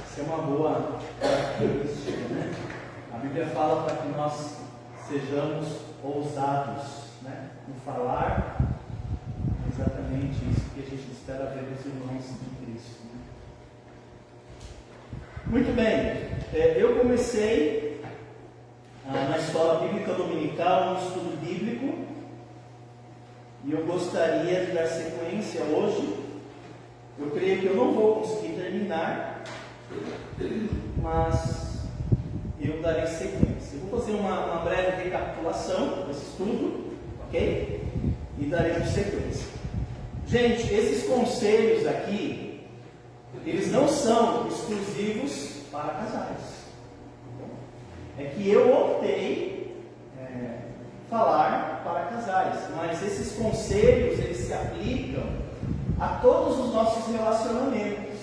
Isso é uma boa característica, né? A Bíblia fala para que nós sejamos ousados, né? No falar, exatamente isso que a gente espera ver dos irmãos de Cristo, né? Muito bem, eu comecei na escola bíblica dominical, um estudo bíblico, e eu gostaria de dar sequência hoje. Eu creio que eu não vou conseguir terminar, mas eu darei sequência. Eu vou fazer uma breve recapitulação desse estudo, ok? E daremos sequência. Gente, esses conselhos aqui, eles não são exclusivos para casais. É que eu optei falar para casais, mas esses conselhos, eles se aplicam a todos os nossos relacionamentos.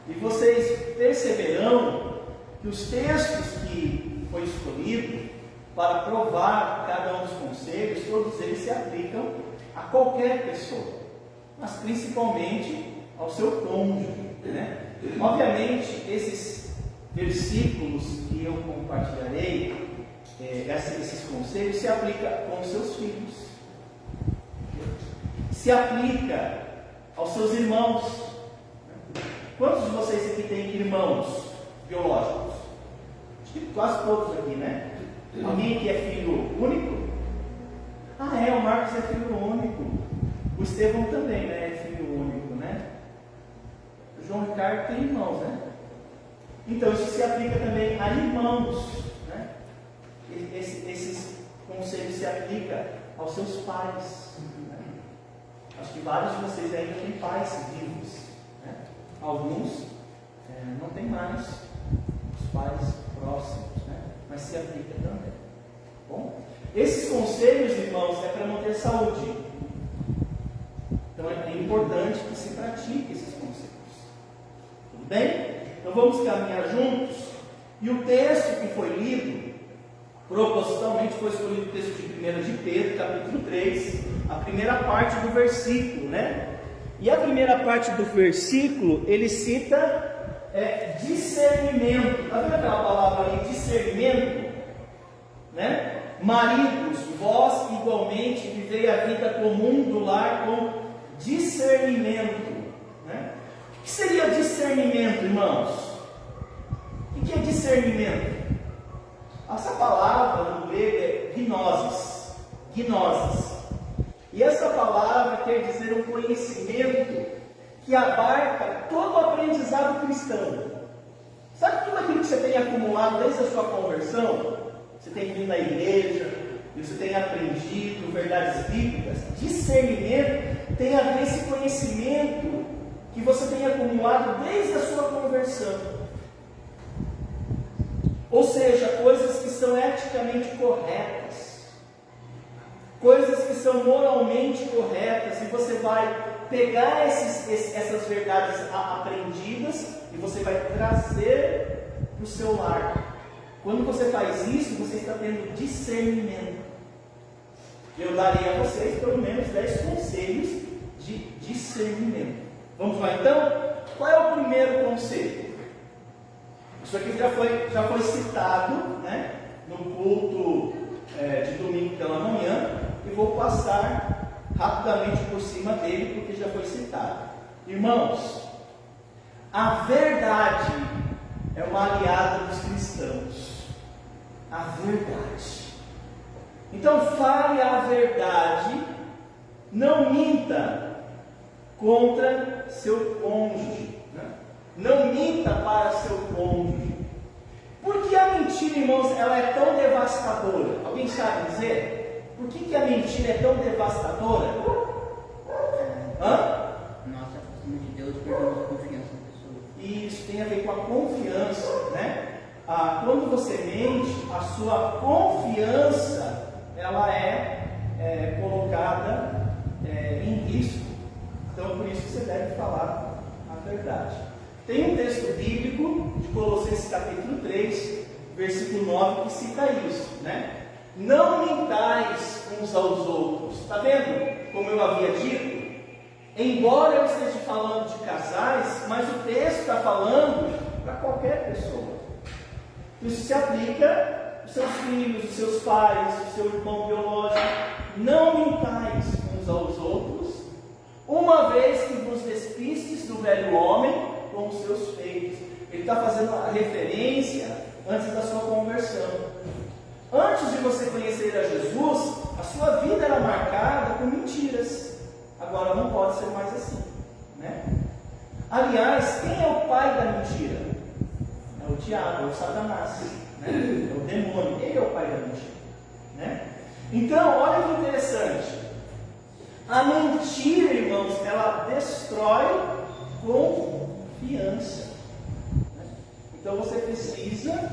E vocês perceberão que os textos que foi escolhido para provar cada um dos conselhos, todos eles se aplicam a qualquer pessoa, mas principalmente ao seu cônjuge, né? Obviamente, esses versículos que eu compartilharei, esses conselhos, se aplicam com os seus filhos, se aplica aos seus irmãos. Quantos de vocês aqui têm irmãos biológicos? Acho que quase todos aqui, né? Alguém que é filho único? O Marcos é filho único. O Estevão também, né? É filho único, né? O João Ricardo tem irmãos, né? Então, isso se aplica também a irmãos, né? Esses conselhos se aplicam aos seus pais, né? Acho que vários de vocês ainda têm pais vivos, né? Alguns não têm mais os pais próximos, né? Mas se aplica também. Bom, esses conselhos, irmãos, é para manter saúde. Então é importante que se pratique esses conselhos. Tudo bem? Então vamos caminhar juntos. E o texto que foi lido, propositalmente foi escolhido o texto de 1 de Pedro, capítulo 3, a primeira parte do versículo, né? E a primeira parte do versículo, ele cita discernimento. Está vendo aquela palavra ali, discernimento? Né? Maridos, vós igualmente vivei a vida comum do lar com discernimento. Né? O que seria discernimento, irmãos? O que é discernimento? Essa palavra no grego é gnosis. Gnosis. E essa palavra quer dizer um conhecimento que abarca todo o aprendizado cristão. Sabe tudo aquilo que você tem acumulado desde a sua conversão? Você tem vindo na igreja, e você tem aprendido verdades bíblicas. Discernimento tem a ver esse conhecimento que você tem acumulado desde a sua conversão. Ou seja, coisas que são eticamente corretas, coisas que são moralmente corretas, e você vai pegar essas verdades aprendidas e você vai trazer para o seu lar. Quando você faz isso, você está tendo discernimento. Eu daria a vocês pelo menos 10 conselhos de discernimento. Vamos lá então? Qual é o primeiro conselho? Isso aqui já foi citado, né, no culto de domingo pela manhã, e vou passar rapidamente por cima dele, porque já foi citado. Irmãos, a verdade é uma aliada dos cristãos. A verdade. Então fale a verdade, não minta contra seu cônjuge, né? Não minta para seu cônjuge. Por que a mentira, irmãos, ela é tão devastadora? Alguém sabe dizer? Por que a mentira é tão devastadora? Nós afastamos de Deus e perdemos a confiança na pessoa. Isso tem a ver com a confiança, né? Quando você mente, a sua confiança ela é colocada em risco. Então, por isso que você deve falar a verdade. Tem um texto bíblico de Colossenses capítulo 3, versículo 9, que cita isso, né? Não mintais uns aos outros. Está vendo como eu havia dito? Embora eu esteja falando de casais, mas o texto está falando para qualquer pessoa. Isso se aplica aos seus filhos, aos seus pais, ao seu irmão biológico. Não mintais uns aos outros, uma vez que vos despistes do velho homem com os seus feitos. Ele está fazendo a referência antes da sua conversão. Antes de você conhecer a Jesus, a sua vida era marcada por mentiras. Agora não pode ser mais assim, né? Aliás, quem é o pai da mentira? É o diabo, é o Satanás, né? É o demônio, ele é o pai da mentira, né? Então, olha que interessante. A mentira, irmãos, ela destrói confiança. Então você precisa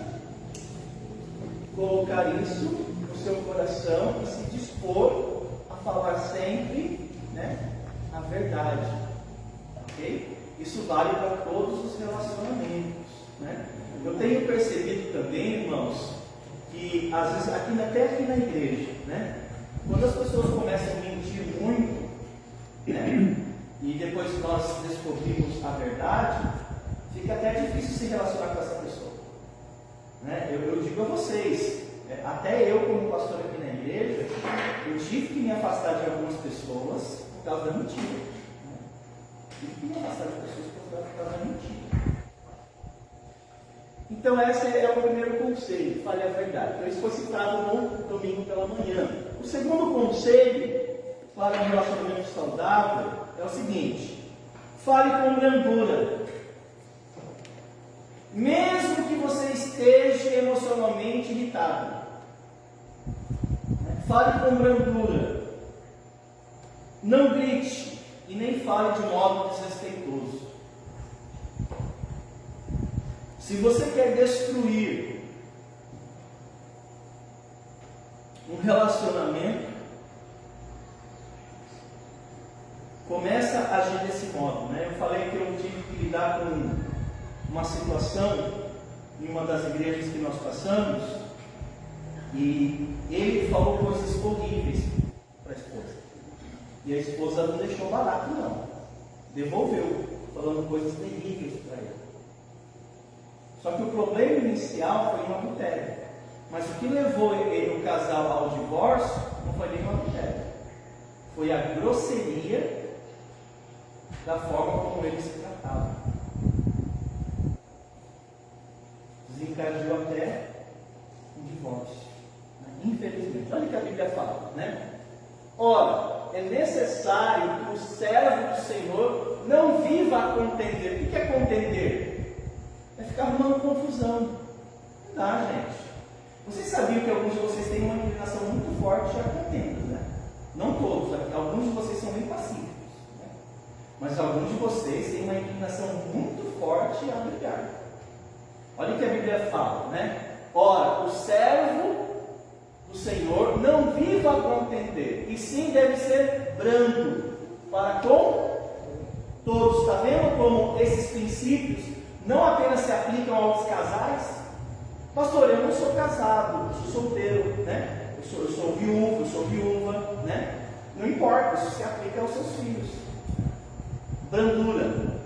colocar isso no seu coração e se dispor a falar sempre, né, a verdade. Ok? Isso vale para todos os relacionamentos, né? Eu tenho percebido também, irmãos, que às vezes até aqui na igreja, né, quando as pessoas começam a mentir muito, né, e depois nós descobrimos a verdade, fica até difícil se relacionar com essa pessoa, né? Eu digo a vocês, até eu como pastor aqui na igreja, eu tive que me afastar de algumas pessoas por causa da mentira, né? Tive que me afastar de pessoas por causa da mentira. Então esse é o primeiro conselho, fale a verdade. Então isso foi citado no domingo pela manhã. O segundo conselho para um relacionamento saudável é o seguinte: fale com brandura. Mesmo que você esteja emocionalmente irritado, fale com brandura. Não grite e nem fale de modo desrespeitoso. Se você quer destruir um relacionamento, começa a agir desse modo, né? Eu falei que eu tive que lidar com uma situação em uma das igrejas que nós passamos, e ele falou coisas horríveis para a esposa, e a esposa não deixou barato não, devolveu, falando coisas terríveis para ele. Só que o problema inicial foi um adultério, mas o que levou o casal ao divórcio não foi nem um adultério, foi a grosseria da forma como ele se tratava. Desencadeou até um divórcio, né? Infelizmente. Olha o que a Bíblia fala, né? Ora, é necessário que o servo do Senhor não viva a contender. O que é contender? É ficar arrumando confusão. Não dá, gente. Vocês sabiam que alguns de vocês têm uma inclinação muito forte a contendas, né? Não todos, alguns de vocês são bem pacíficos, né? Mas alguns de vocês têm uma inclinação muito forte a brigar. Olha o que a Bíblia fala, né? Ora, o servo do Senhor não viva a contender, e sim deve ser brando para com todos. Está vendo como esses princípios não apenas se aplicam aos casais? Pastor, eu não sou casado, eu sou solteiro, né? Eu sou viúva, né? Não importa, isso se aplica aos seus filhos. Brandura.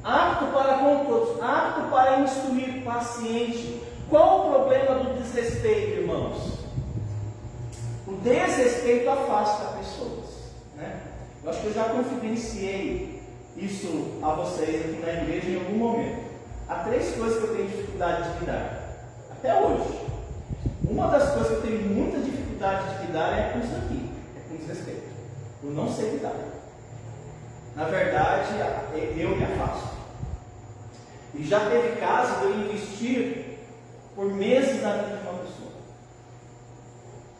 Apto para com todos, apto para instruir, paciente. Qual o problema do desrespeito, irmãos? O desrespeito afasta pessoas, né? Eu acho que eu já confidenciei isso a vocês aqui na igreja em algum momento. Há 3 coisas que eu tenho dificuldade de lidar, até hoje. Uma das coisas que eu tenho muita dificuldade de lidar é com isso aqui, é com desrespeito. Eu não sei lidar. Na verdade, eu me afasto. E já teve casos de eu investir por meses na vida de uma pessoa,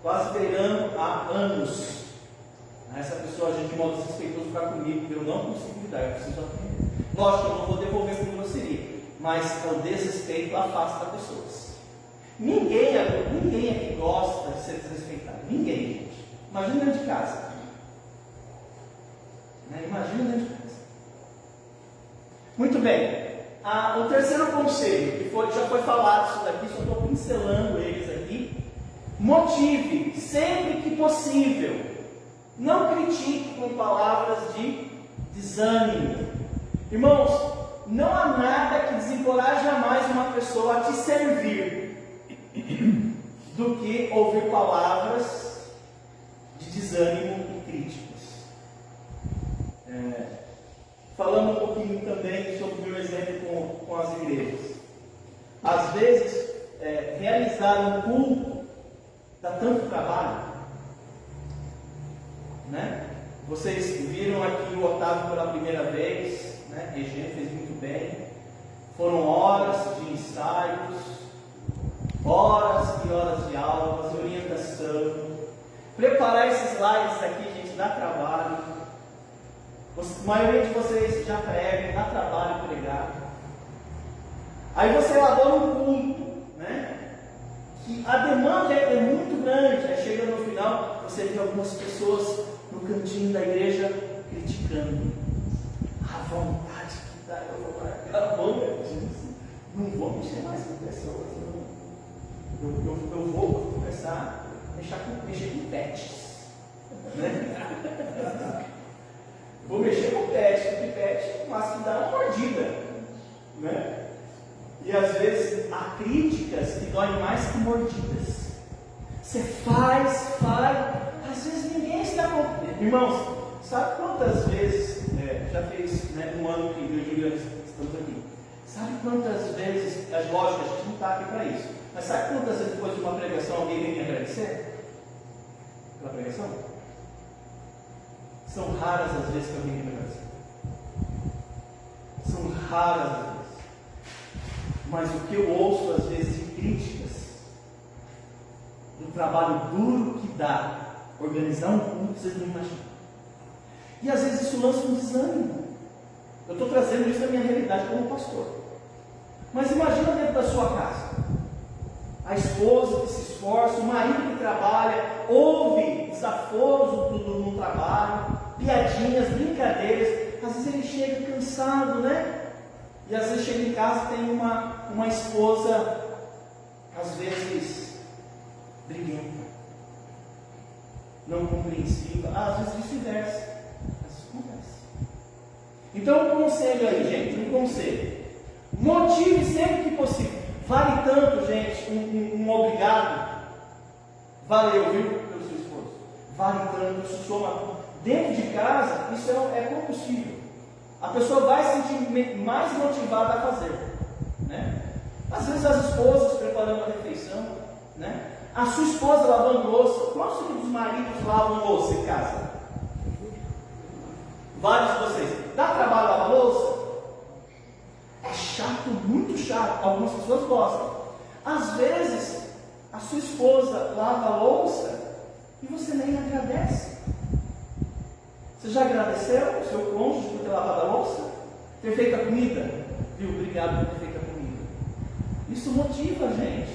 quase beirando há anos. Essa pessoa agiu de modo desrespeitoso para comigo, eu não consigo lidar, eu preciso aprender. Lógico, eu não vou devolver com grosseria, mas o desrespeito afasta pessoas. Ninguém aqui gosta de ser desrespeitado. Ninguém, gente. Imagina dentro de casa. Imagina dentro de casa. Muito bem. O terceiro conselho, que já foi falado isso daqui, só estou pincelando eles aqui. Motive sempre que possível. Não critique com palavras de desânimo. Irmãos, não há nada que desencoraje te servir do que ouvir palavras de desânimo e críticas. Falando um pouquinho também sobre o meu exemplo com as igrejas. Às vezes, realizar um culto dá tanto trabalho, né? Vocês viram aqui o Otávio pela primeira vez, né? Regina fez muito bem. Foram horas de ensaios, horas e horas de aulas, de orientação. Preparar esses slides aqui, gente, dá trabalho. A maioria de vocês já pregam, dá trabalho pregar. Aí você elabora um culto, né? Que a demanda é muito grande. Aí chega no final, você vê algumas pessoas no cantinho da igreja criticando. A vontade que dá, eu vou largar a mão, não vou mexer mais com pessoas, não. Eu vou começar a mexer com pets, né? Vou mexer com pet, porque pet, mas que dá uma mordida, né? E às vezes há críticas que doem mais que mordidas. Você faz, às vezes ninguém está contente. Irmãos, sabe quantas vezes, já fez, né, um ano que eu e Juliana estamos aqui, sabe quantas vezes, lógico, a gente não está aqui para isso, mas sabe quantas vezes depois de uma pregação alguém vem me agradecer? Pela pregação? São raras as vezes que alguém vem me agradecer. São raras as vezes. Mas o que eu ouço às vezes de críticas do trabalho duro que dá organizar um culto, vocês não imaginam. E às vezes isso lança um desânimo. Eu estou trazendo isso da minha realidade como pastor. Mas imagina dentro da sua casa, a esposa que se esforça, o marido que trabalha, ouve desaforos no trabalho, piadinhas, brincadeiras. Às vezes ele chega cansado, né? E às vezes chega em casa e tem uma esposa, às vezes, briguenta, não compreensiva, às vezes vice-versa. Isso acontece. Então, um conselho aí, gente, um conselho. Motive sempre que possível. Vale tanto, gente, um obrigado. Valeu, viu, pelo seu esforço. Vale tanto, isso soma. Dentro de casa, isso é combustível. A pessoa vai se sentir mais motivada a fazer, né? Às vezes as esposas preparando a refeição, né? A sua esposa lavando louça. Quantos dos maridos lavam louça em casa? Vários de vocês. Dá trabalho lavar louça? É chato, muito chato. Algumas pessoas gostam. Às vezes, a sua esposa lava a louça e você nem agradece. Você já agradeceu o seu cônjuge por ter lavado a louça? Ter feito a comida? Viu? Obrigado por ter feito a comida. Isso motiva a gente.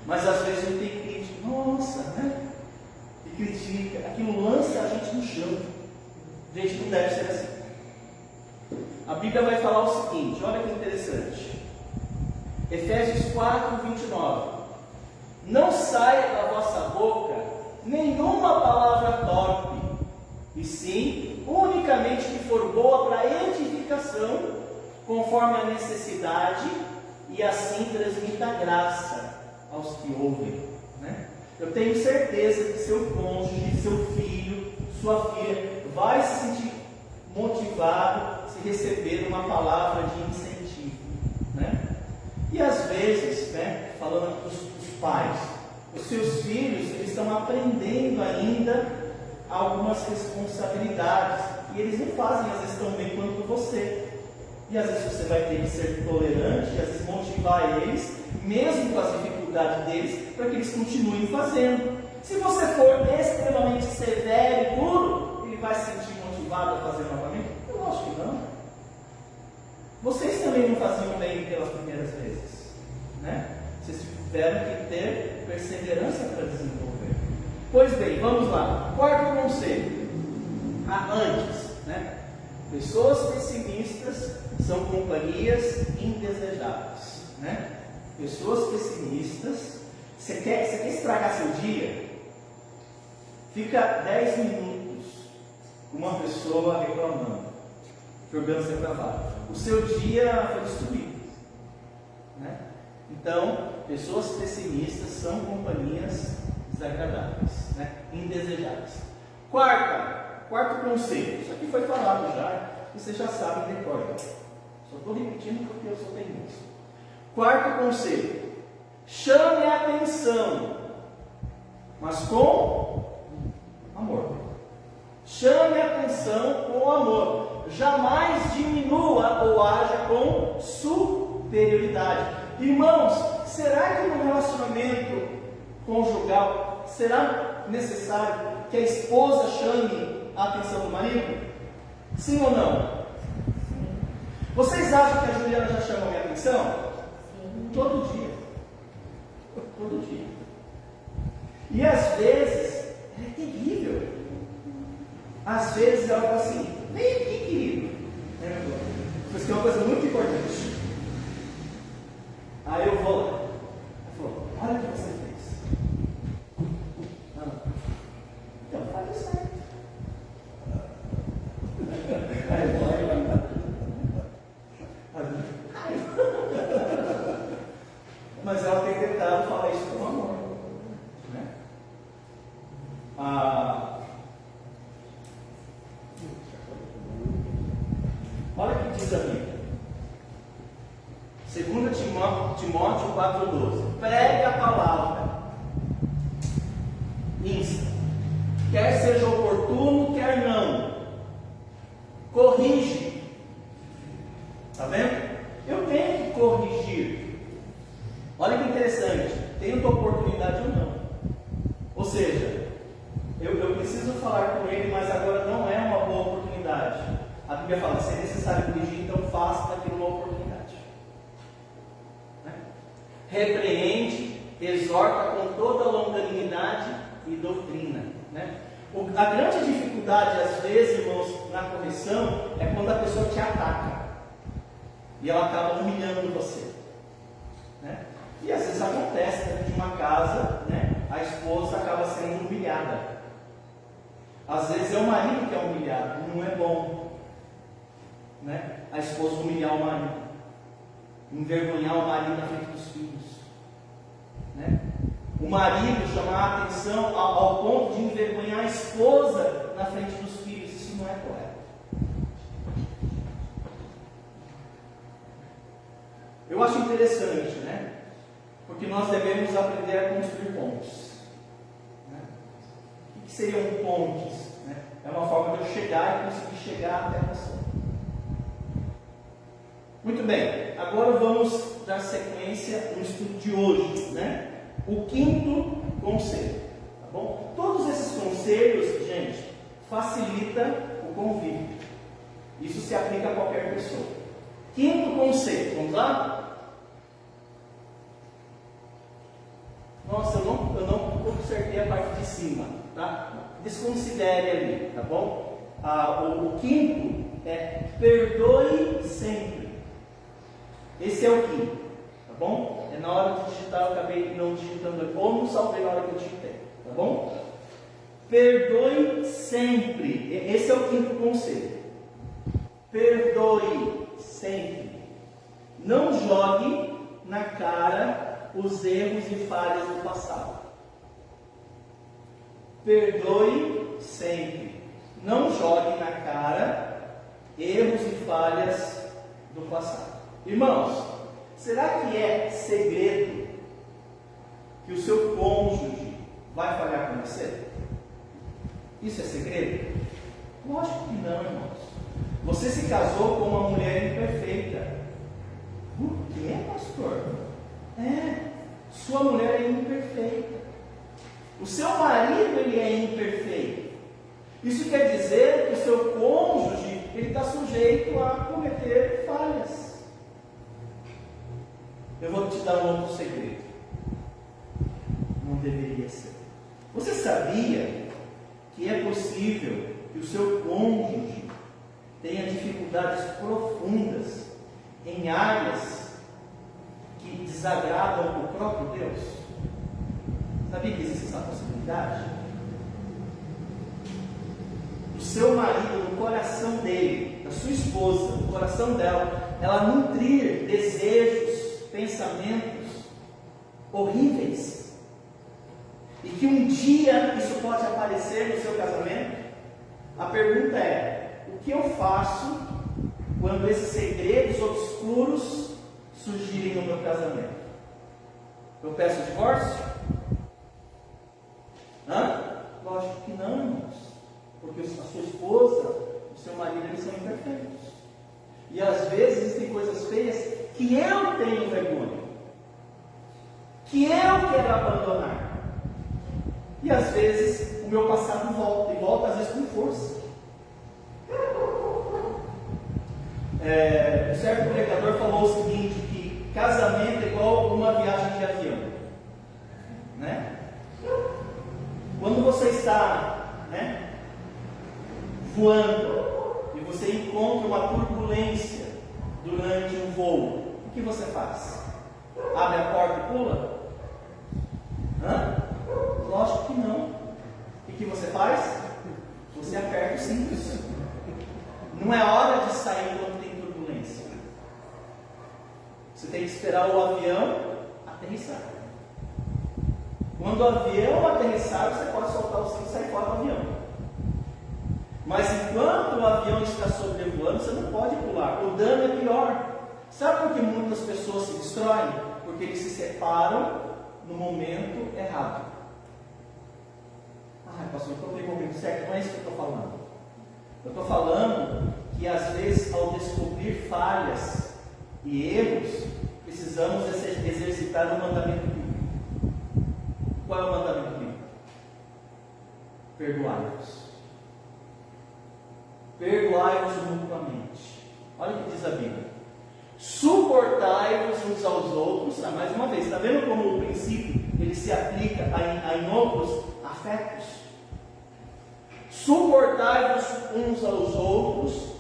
Mas às vezes a gente tem crítica. Nossa, né? E critica. Aquilo lança a gente no chão. Gente, não deve ser assim. A Bíblia vai falar o seguinte, olha que interessante. Efésios 4:29. Não saia da vossa boca nenhuma palavra torpe, e sim, unicamente que for boa para edificação, conforme a necessidade, e assim transmita graça aos que ouvem, né? Eu tenho certeza que seu cônjuge, seu filho, sua filha, vai se sentir motivado se receber uma palavra de incentivo, né? E às vezes, né, falando dos pais, os seus filhos, eles estão aprendendo ainda algumas responsabilidades, e eles não fazem às vezes tão bem quanto você, e às vezes você vai ter que ser tolerante, e às vezes motivar eles, mesmo com as dificuldades deles, para que eles continuem fazendo. Se você for extremamente severo e duro, ele vai se sentir motivado a fazer novamente? Eu acho que não. Vocês também não faziam bem pelas primeiras vezes, né? Vocês tiveram que ter perseverança para desenvolver. Pois bem, vamos lá. Quarto conselho. Antes, né? Pessoas pessimistas são companhias indesejáveis, né? Pessoas pessimistas. Você quer estragar seu dia? Fica 10 minutos com uma pessoa reclamando, jogando você para baixo. O seu dia foi destruído, né? Então, pessoas pessimistas são companhias desagradáveis, né? Indesejáveis. Quarto conselho. Isso aqui foi falado já, e vocês já sabem de cor. Só estou repetindo porque eu sou teimoso. Quarto conselho. Chame a atenção, mas com amor. Chame a atenção com amor. Jamais diminua ou haja com superioridade. Irmãos, será que no relacionamento conjugal será necessário que a esposa chame a atenção do marido? Sim ou não? Vocês acham que a Juliana já chama a minha atenção? Sim. Todo dia. Todo dia. E às vezes, ela é terrível. Às vezes ela fala assim: vem aqui, querido. Isso aqui é uma coisa muito importante. Aí eu vou lá. Eu falo: olha o que você fez. Então faz certo. Aí vai. Mas ela tem tentado falar isso com amor, né? Olha o que diz a Bíblia. 2 Timóteo 4,12. Pregue a palavra. Insta. Quer seja oportuno, quer não. Corrige. Está vendo? Eu tenho que corrigir. Olha que interessante. Tem oportunidade ou não. Ou seja, eu preciso falar com ele, mas agora não é uma boa oportunidade. A Bíblia fala: se é necessário corrigir, então faça daquilo uma oportunidade. Né? Repreende, exorta com toda longanimidade e doutrina. Né? A grande dificuldade, às vezes, irmãos, na correção, é quando a pessoa te ataca. E ela acaba humilhando você. Né? E às vezes acontece dentro de uma casa, né? A esposa acaba sendo humilhada. Às vezes é o marido que é humilhado, não é bom, né? A esposa humilhar o marido, envergonhar o marido na frente dos filhos, né? O marido chamar a atenção ao ponto de envergonhar a esposa na frente dos filhos. Isso não é correto. Eu acho interessante, né? Porque nós devemos aprender a construir pontes. Né? O que seriam pontes? Né? É uma forma de eu chegar e conseguir chegar até você. Muito bem, agora vamos dar sequência no estudo de hoje, né? O quinto conselho, tá bom? Todos esses conselhos, gente, facilita o convívio. Isso se aplica a qualquer pessoa. Quinto conselho, vamos lá? Nossa, eu não consertei a parte de cima, tá? Desconsidere ali, tá bom? O quinto é: perdoe sempre. Esse é o quinto, tá bom? É na hora de digitar, eu acabei não digitando, ou não salvei na hora que eu digitei, tá bom? Perdoe sempre. Esse é o quinto conselho. Perdoe sempre. Não jogue na cara os erros e falhas do passado. Perdoe sempre. Não jogue na cara erros e falhas do passado. Irmãos, será que é segredo que o seu cônjuge vai falhar com você? Isso é segredo? Lógico que não, irmãos. Você se casou com uma mulher imperfeita. O que, pastor? Sua mulher é imperfeita. O seu marido, ele é imperfeito. Isso quer dizer que o seu cônjuge, ele está sujeito a cometer falhas. Eu vou te dar um outro segredo. Não deveria ser. Você sabia que é possível que o seu cônjuge tenha dificuldades profundas em áreas que desagradam o próprio Deus? Sabia que existe essa possibilidade? O seu marido, no coração dele, da sua esposa, no coração dela, ela nutrir desejos, pensamentos horríveis, e que um dia isso pode aparecer no seu casamento, a pergunta é: o que eu faço quando esses segredos obscuros surgirem no meu casamento? Eu peço divórcio? Lógico que não, irmãos, porque a sua esposa, o seu marido, eles são imperfeitos, e às vezes existem coisas feias que eu tenho vergonha, que eu quero abandonar, e às vezes o meu passado volta, e volta às vezes com força. Um certo pregador falou o seguinte, que casamento é igual uma viagem de avião, né? Quando você está, voando e você encontra uma turbulência durante um voo, o que você faz? Abre a porta e pula? Lógico que não. O que você faz? Você aperta os cintos. Não é hora de sair quando tem turbulência. Você tem que esperar o avião aterrissar. Quando o avião aterrissar, você pode soltar o cinto e sair fora do avião. Mas enquanto o avião está sobrevoando, você não pode pular. O dano é pior. Sabe por que muitas pessoas se destroem? Porque eles se separam no momento errado. Pastor, eu estou no momento certo. Não é isso que eu estou falando. Eu estou falando que às vezes, ao descobrir falhas e erros, precisamos exercitar o mandamento bíblico. Qual é o mandamento bíblico? Perdoai-vos. Perdoai-vos mutuamente. Olha o que diz a Bíblia. Suportai-vos uns aos outros. Mais uma vez, está vendo como o princípio ele se aplica a inúmeros afetos? Suportai-vos uns aos outros,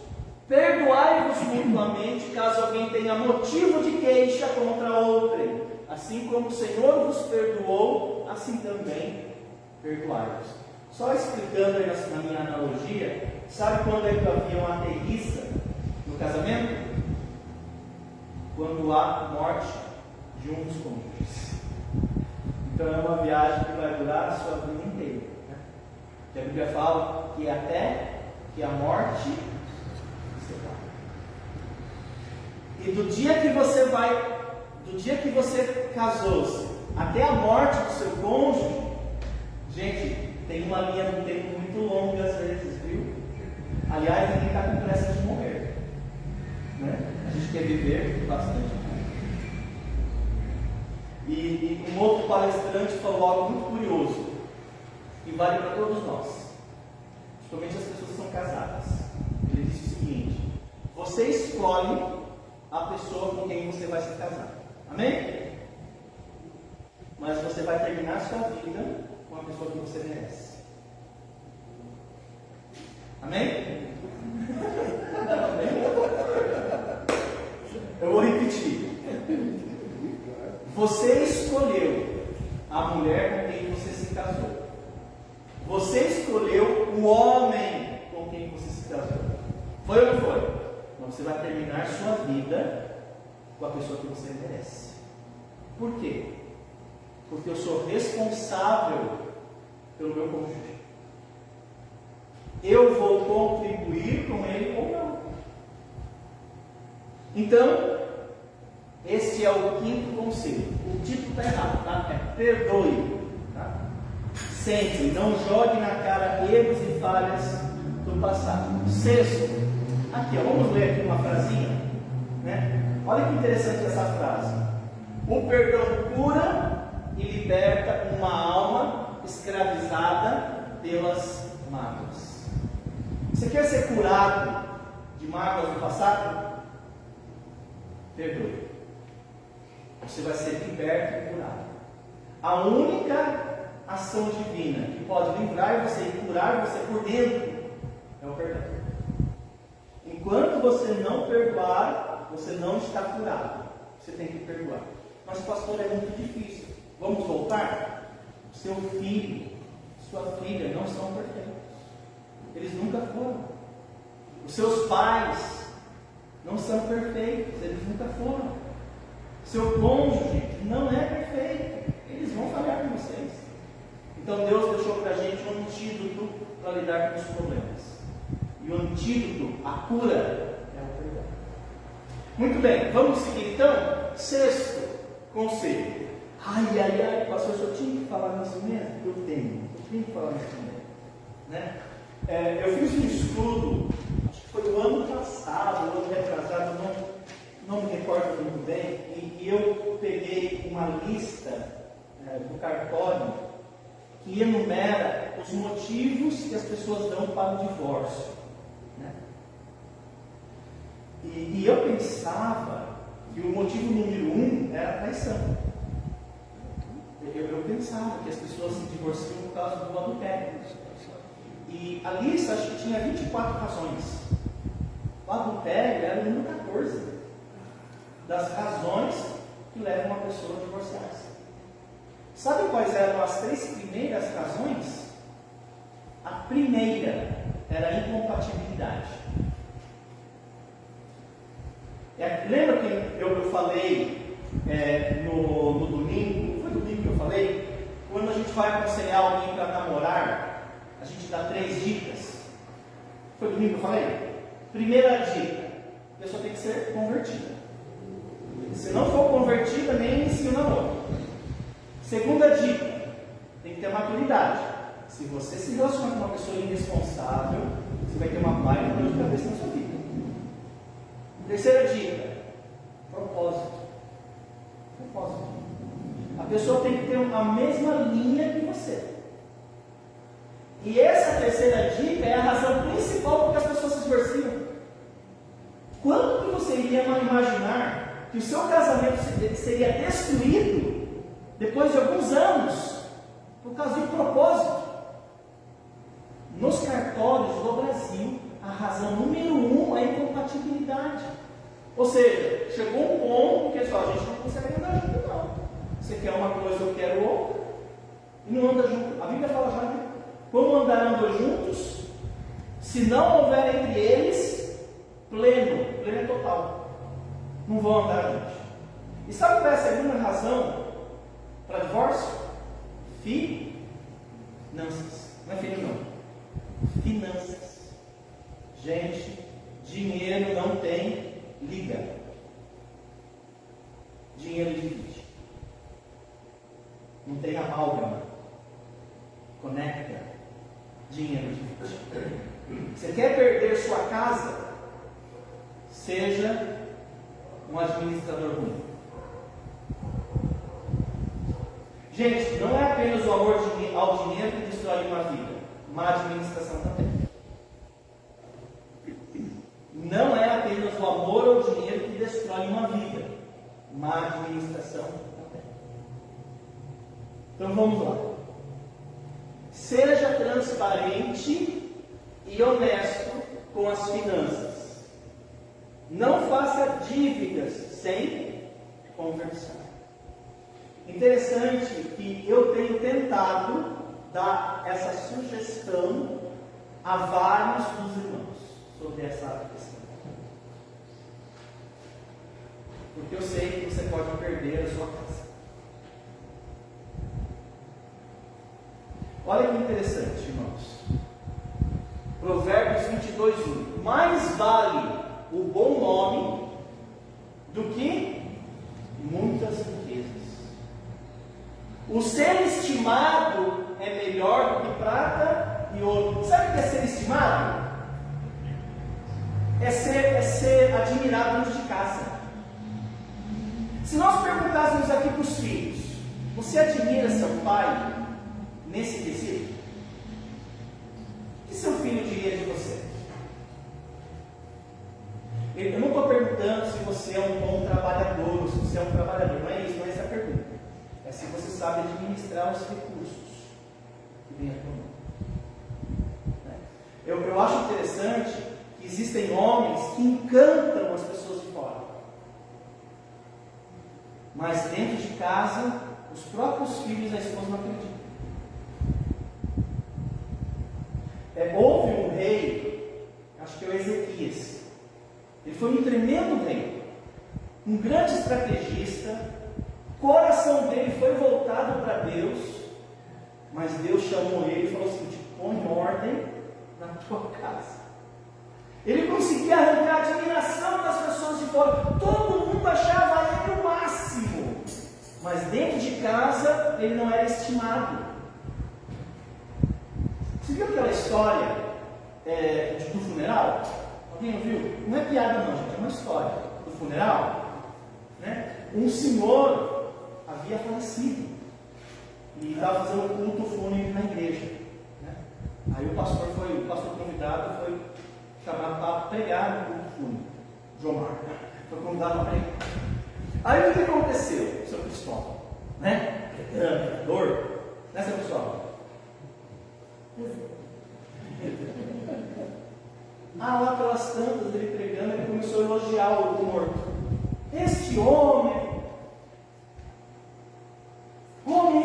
perdoai-vos mutuamente, caso alguém tenha motivo de queixa contra outrem. Assim como o Senhor vos perdoou, assim também perdoai-vos. Só explicando aí na minha analogia, sabe quando é que o avião aterrissa no casamento? Quando há morte de um dos cônjuges. Então é uma viagem que vai durar a sua vida inteira. Que a Bíblia fala que até que a morte se separe. E do dia que você casou-se até a morte do seu cônjuge, gente, tem uma linha do tempo muito longa às vezes, viu? Aliás, ninguém está com pressa de morrer, né? A gente quer viver bastante. E um outro palestrante falou algo muito curioso, que vale para todos nós, principalmente as pessoas que são casadas. Ele disse o seguinte: você escolhe a pessoa com quem você vai se casar, amém? Mas você vai terminar a sua vida com a pessoa que você merece, amém? Eu vou repetir. Você escolheu a mulher com quem você se casou. Você escolheu o homem com quem você se casou. Foi ou não foi? Mas você vai terminar sua vida com a pessoa que você merece. Por quê? Porque eu sou responsável pelo meu cônjuge. Eu vou contribuir com ele ou não. Então, este é o quinto conselho. O título está errado, tá? É perdoe. Tá? Sempre, não jogue na cara erros e falhas do passado. Sexto, aqui, ó, vamos ler aqui uma frasinha, né? Olha que interessante essa frase. O perdão cura e liberta uma alma escravizada pelas mágoas. Você quer ser curado de mágoas do passado? Perdoe. Você vai ser liberto e curado. A única ação divina que pode livrar você e curar você por dentro é o perdão. Enquanto você não perdoar, você não está curado. Você tem que perdoar. Mas, pastor, é muito difícil. Vamos voltar? Seu filho, sua filha não são perfeitos. Eles nunca foram. Os seus pais não são perfeitos. Eles nunca foram. Seu cônjuge não é perfeito. Eles vão falhar com vocês. Então Deus deixou para a gente um antídoto para lidar com os problemas. E o antídoto, a cura, é o perdão. Muito bem, vamos seguir então? Sexto conselho. Ai, pastor, eu tinha que falar nisso mesmo? Eu tenho que falar nisso mesmo. Né? Eu fiz um estudo, acho que foi o ano passado, o ano retrasado, não me recordo muito bem, e eu peguei uma lista do cartório que enumera os motivos que as pessoas dão para o divórcio. Né? E eu pensava que o motivo número 1 era a traição. Eu pensava que as pessoas se divorciam por causa do adultério. E a lista acho que tinha 24 razões. O adultério era o número 14 das razões que levam uma pessoa a divorciar-se. Sabe quais eram as 3 primeiras razões? A primeira era a incompatibilidade. Lembra que eu falei no domingo? Foi domingo que eu falei? Quando a gente vai aconselhar alguém para namorar, a gente dá 3 dicas. Foi domingo que eu falei? Primeira dica: a pessoa tem que ser convertida. Se não for convertida, nem inicia o namoro. Segunda dica: tem que ter maturidade. Se você se relacionar com uma pessoa irresponsável, você vai ter uma baita dor de cabeça na sua vida. Terceira dica: propósito. A pessoa tem que ter a mesma linha que você. E essa terceira dica é a razão principal porque as pessoas se divorciam. Quando que você iria imaginar que o seu casamento seria destruído depois de alguns anos por causa de um propósito? Nos cartórios do Brasil, a razão número 1 é a incompatibilidade. Ou seja, chegou um ponto que a gente não consegue andar junto, não. Você quer uma coisa, eu quero outra, e não anda junto. A Bíblia fala já que como andarão dois juntos, se não houver entre eles pleno é total. Não vão andar juntos. E sabe qual é a segunda razão para divórcio? Finanças. Não é filho não. Finanças. Gente, dinheiro não tem liga. Dinheiro divide. Não tem amálgama. Conecta. Dinheiro divide. Você quer perder sua casa? Seja um administrador ruim. Gente, não é apenas o amor ao dinheiro que destrói uma vida, má administração também. Não é apenas o amor ao dinheiro que destrói uma vida, má administração também. Então vamos lá. Seja transparente e honesto com as finanças. Não faça dívidas sem conversar. Interessante que eu tenho tentado dar essa sugestão a vários dos irmãos sobre essa questão. Porque eu sei que você pode perder a sua casa. Olha que interessante, irmãos. Provérbios 22:1. Mais vale o bom nome do que muitas riquezas. O ser estimado é melhor do que prata e ouro. Sabe o que é ser estimado? É ser admirado dentro de casa. Se nós perguntássemos aqui para os filhos: você admira seu pai nesse quesito? O que seu filho diria de você? Eu não estou perguntando se você é um bom trabalhador ou se você é um trabalhador. Não é isso, não é essa a pergunta. É se você sabe administrar os recursos que vem à tua mão. Eu acho interessante que existem homens que encantam as pessoas de fora. Mas dentro de casa, os próprios filhos da esposa não acreditam. Houve um rei, acho que é o Ezequias. Ele foi um tremendo rei. um grande estrategista, o coração dele foi voltado para Deus, mas Deus chamou ele e falou o seguinte: põe ordem na tua casa. Ele conseguia arrancar a admiração das pessoas de fora, todo mundo achava ele o máximo, mas dentro de casa ele não era estimado. Você viu aquela história do funeral? Alguém não viu? Não é piada não, gente, é uma história do funeral, né? Um senhor havia falecido e estava fazendo culto fúnebre na igreja, né? Aí o pastor convidado foi chamado para pregar no culto fúnebre. Jomar, né? Foi convidado para pregar. Aí o que aconteceu, seu Cristóvão? Né? Pregador, né, seu Cristóvão? Lá pelas tantas, ele pregando, ele começou a elogiar o morto. Este homem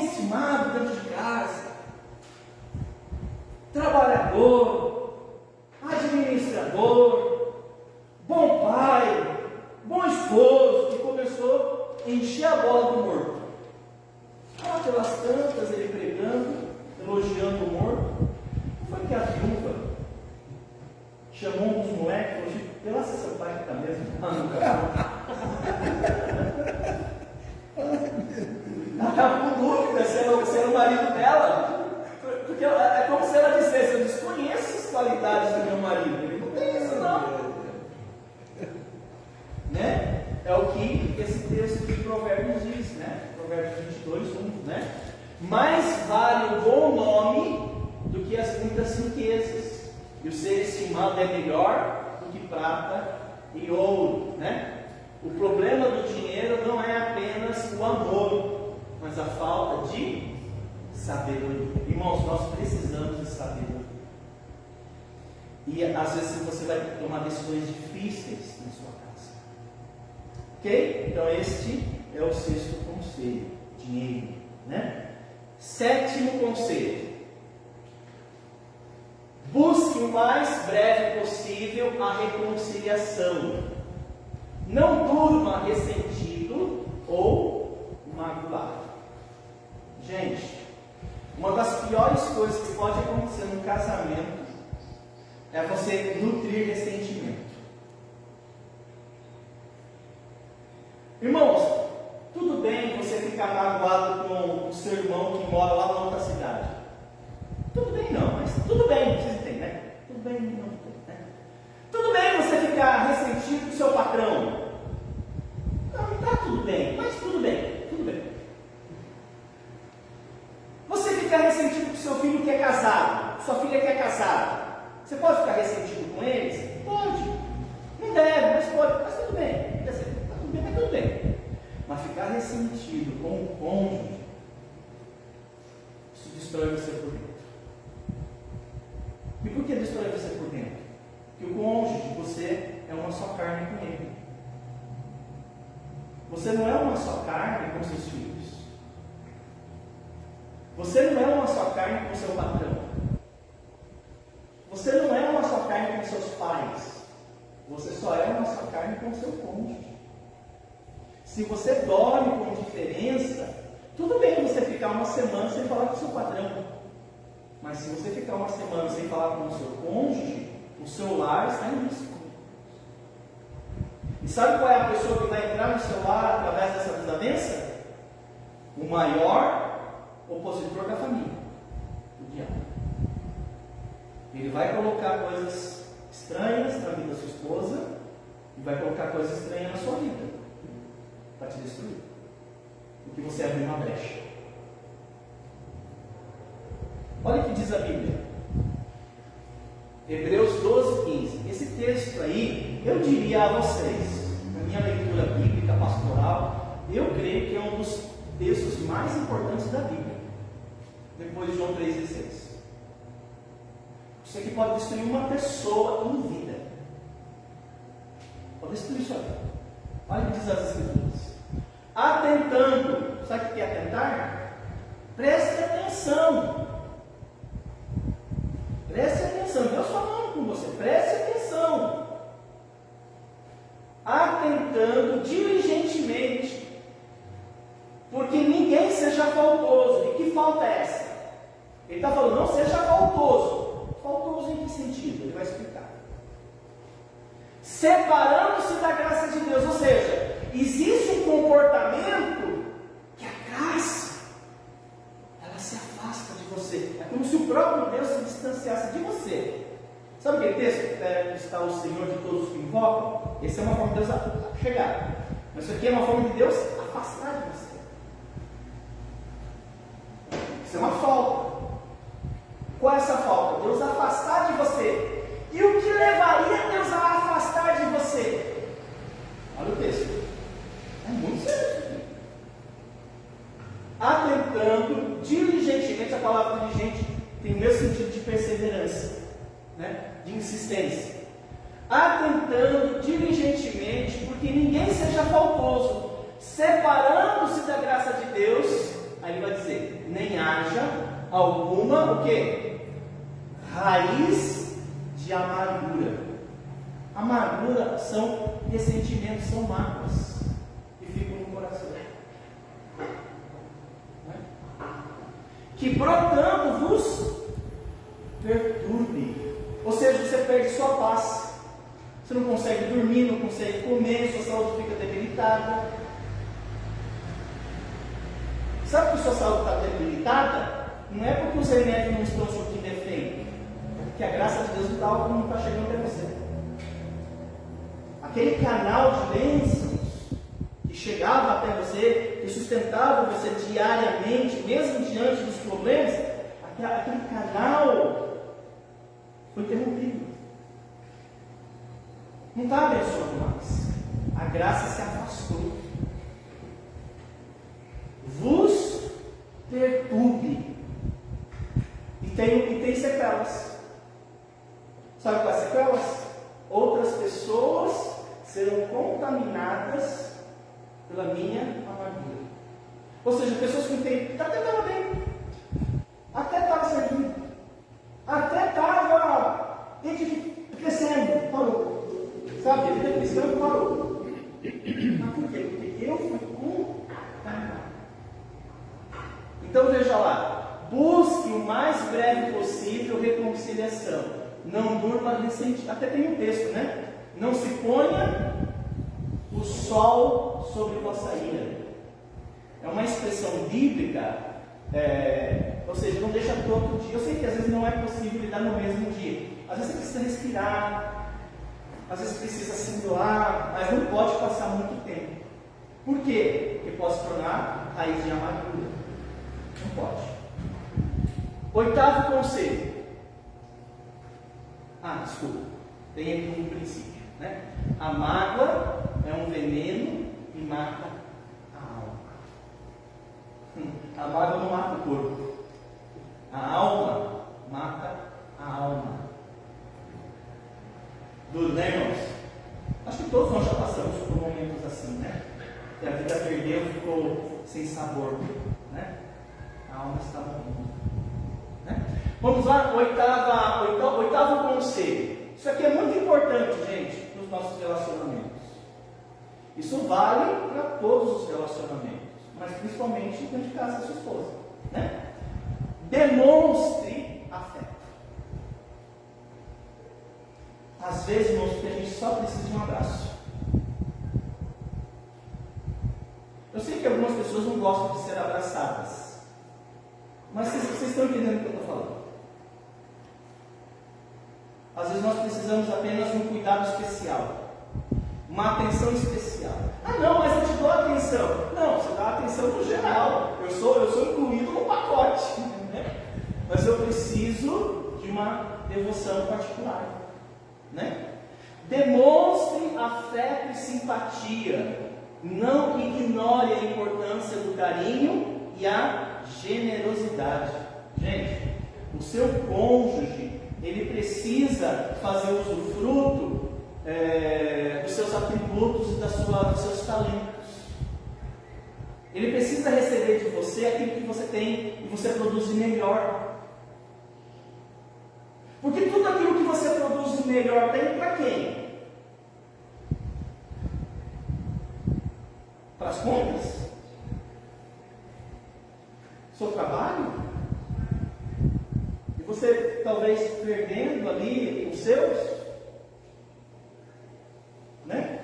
estimado dentro de casa, trabalhador, administrador, bom pai, bom esposo, e começou a encher a bola do morto. Pelas tantas, ele pregando, elogiando o morto. Não foi que a viúva chamou um dos moleques e falou assim: vê lá se seu pai está mesmo. Ela estava com dúvida se era o marido dela, porque é como se ela dissesse: eu desconheço as qualidades do meu marido, ele não tem isso não. Né? É o que esse texto de Provérbios diz, né? Provérbios 22, 1, né? Mais vale o bom nome do que as muitas riquezas, e o ser estimado é melhor do que prata e ouro, né? O problema do dinheiro não é apenas o amor, mas a falta de sabedoria. Irmãos, nós precisamos de sabedoria. E às vezes você vai ter que tomar decisões difíceis na sua casa. Ok? Então este é o sexto conselho: dinheiro, né? Sétimo conselho: busque o mais breve possível a reconciliação. Não durma ressentido ou magoado. Gente, uma das piores coisas que pode acontecer no casamento é você nutrir ressentimento. Irmãos, tudo bem você ficar magoado com o seu irmão que mora lá na outra cidade. Tudo bem não, mas tudo bem, vocês entendem, né? Tudo bem, não tem, né? Tudo bem você ficar ressentido com o seu patrão. Não está tudo bem, mas tudo bem, tudo bem. Você ficar ressentido com o seu filho que é casado, sua filha que é casada. Você pode ficar ressentido com eles? Pode. Não deve, mas pode. Mas tudo bem. Está tudo bem, mas tudo bem. Mas ficar ressentido com o cônjuge, isso destrói você por dentro. E por que destrói você por dentro? Porque o cônjuge, você é uma só carne com ele. Você não é uma só carne com seus filhos. Você não é uma só carne com seu patrão. Você não é uma só carne com seus pais. Você só é uma só carne com seu cônjuge. Se você dorme com diferença, tudo bem você ficar uma semana sem falar com o seu patrão. Mas se você ficar uma semana sem falar com o seu cônjuge, o seu lar está em risco. E sabe qual é a pessoa que vai entrar no seu lar através dessa desavença? O maior opositor da família, o diabo. Ele vai colocar coisas estranhas na vida da sua esposa e vai colocar coisas estranhas na sua vida para te destruir, porque você abriu uma brecha. Olha o que diz a Bíblia, Hebreus 12, 15. Esse texto aí, eu diria a vocês, na minha leitura bíblica pastoral, eu creio que é um dos textos mais importantes da Bíblia, depois de João 3,16. Isso aqui pode destruir uma pessoa em vida. Pode destruir sua vida. Olha o que diz as Escrituras. Atentando, sabe o que é atentar? Preste atenção. Preste atenção. Deus falando com você. Preste atenção. Atentando atentando diligentemente, porque ninguém seja faltoso. E que falta é essa? Ele está falando, não seja faltoso. Faltoso em que sentido? Ele vai explicar. Separando-se da graça de Deus, ou seja, existe um comportamento que a graça, ela se afasta de você. É como se o próprio Deus se distanciasse de você. Sabe aquele texto que está o Senhor de todos os que invocam? Essa é uma forma de Deus chegar. Mas isso aqui é uma forma de Deus afastar de você. Isso é uma falta. Qual é essa falta? Deus afastar de você. E o que levaria Deus a afastar de você? Olha o texto. É muito sério. Atentando diligentemente, a palavra diligente tem o mesmo sentido de perseverança, né? De insistência. Atentando diligentemente, porque ninguém seja faltoso, separando-se da graça de Deus. Aí ele vai dizer, nem haja alguma, o quê? Raiz de amargura. Amargura são ressentimentos, são mágoas que ficam no coração. Que brotando vos perturbe. Ou seja, você perde sua paz. Você não consegue dormir, não consegue comer, sua saúde fica debilitada. Sabe que sua saúde está debilitada? Não é porque os remédios não estão surtindo efeito, é porque a graça de Deus não está chegando até você. Aquele canal de bênçãos que chegava até você, que sustentava você diariamente, mesmo diante dos problemas, aquele canal foi interrompido. Não está abençoando mais. A graça se afastou. Vos perturbe. E tem sequelas. Sabe quais sequelas? Outras pessoas serão contaminadas pela minha amargura. Ou seja, pessoas que têm, até estava bem, até estava servindo, até estava crescendo, parou. Sabe, a vida cristã parou. Mas por quê? Porque eu fui contaminado. Então veja lá, busque o mais breve possível reconciliação. Não durma ressentido. Até tem um texto, né? Não se ponha o sol sobre vossa ira. É uma expressão bíblica, ou seja, não deixa para outro dia. Eu sei que às vezes não é possível lidar no mesmo dia. Às vezes você precisa respirar, às vezes precisa assimilar, mas não pode passar muito tempo. Por quê? Porque pode se tornar raiz de amargura. Não pode. Oitavo conselho. Desculpa. Tem aqui um princípio, né? A mágoa é um veneno e mata a alma. A mágoa não mata o corpo. A alma mata a alma. Duro, né, irmãos? Acho que todos nós já passamos por momentos assim, né? Que a vida perdeu, ficou sem sabor, né? A alma está morrendo, né? Vamos lá, oitavo conselho. Isso aqui é muito importante, gente, nos nossos relacionamentos. Isso vale para todos os relacionamentos, mas principalmente dentro de casa da sua esposa, né? Demonstre afeto. Às vezes, irmãos, porque a gente só precisa de um abraço. Eu sei que algumas pessoas não gostam de ser abraçadas, mas vocês estão entendendo o que eu estou falando? Às vezes nós precisamos apenas de um cuidado especial, uma atenção especial. Não, mas eu te dou atenção. Não, você dá atenção no geral. Eu sou incluído no pacote, né? Mas eu preciso de uma devoção particular, né? Demonstre afeto e simpatia. Não ignore a importância do carinho e a generosidade. Gente, o seu cônjuge, ele precisa fazer usufruto dos seus atributos e dos seus talentos. Ele precisa receber de você aquilo que você tem e você produz de melhor. Porque tudo aquilo que você produz de melhor tem para quem? seu trabalho? E você talvez perdendo ali os seus? Né?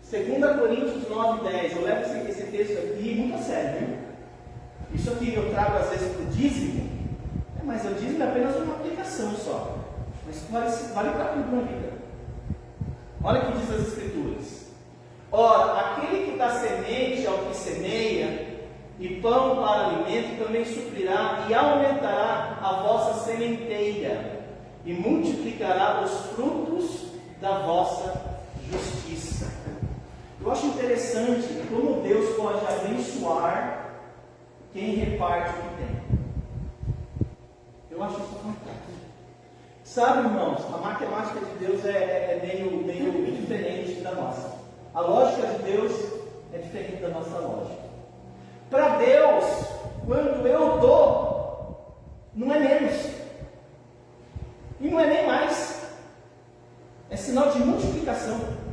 2 Coríntios 9:10, eu levo esse texto aqui muito a sério, viu? Isso aqui eu trago às vezes para o dízimo, mas o dízimo é apenas uma aplicação só, mas vale para tudo na vida. Olha o que diz as Escrituras: ora, aquele que dá semente ao que semeia, e pão para alimento, também suprirá e aumentará a vossa sementeira, e multiplicará os frutos da vossa justiça. Eu acho interessante como Deus pode abençoar quem reparte o que tem. Eu acho isso fantástico. Sabe, irmãos, a matemática de Deus é meio diferente da nossa. A lógica de Deus é diferente da nossa lógica. Para Deus, quando eu dou, não é menos, e não é nem mais, é sinal de multiplicação.